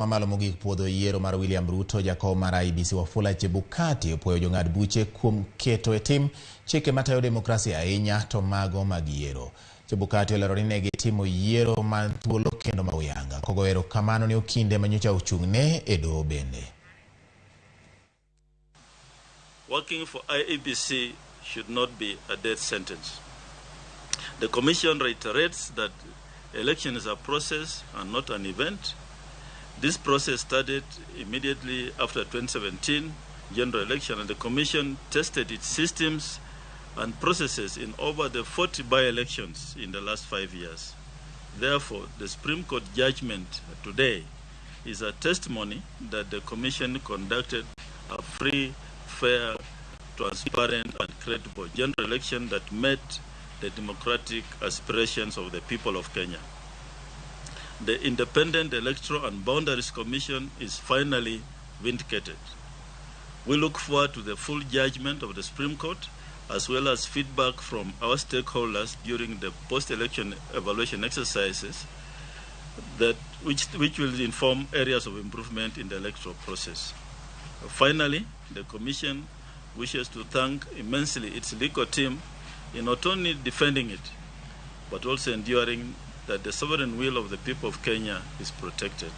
Mamalo mogik puodho yiero mar William Ruto jakom mar IEBC Wafula Chebukati Opuoyo jong'ad buche kuom keto e tim chike matayo demokrasia ahinya to mago mag yiero. Chebukati olero ni ne gitimo yiero man thuolo kendo ma uyanga kogo erokamano ne okinde manyocha ochung'ne e Doho bende. Working for IEBC should not be a death sentence. The Commission reiterates that election is a process and not an event. This process started immediately after 2017 general election, and the Commission tested its systems and processes in over the 40 by-elections in the last 5 years. Therefore, the Supreme Court judgment today is a testimony that the Commission conducted a free, fair, transparent, and credible general election that met the democratic aspirations of the people of Kenya. The Independent Electoral and Boundaries Commission is finally vindicated. We look forward to the full judgment of the Supreme Court, as well as feedback from our stakeholders during the post-election evaluation exercises which will inform areas of improvement in the electoral process. Finally, the Commission wishes to thank immensely its legal team in not only defending it, but also ensuring that the sovereign will of the people of Kenya is protected.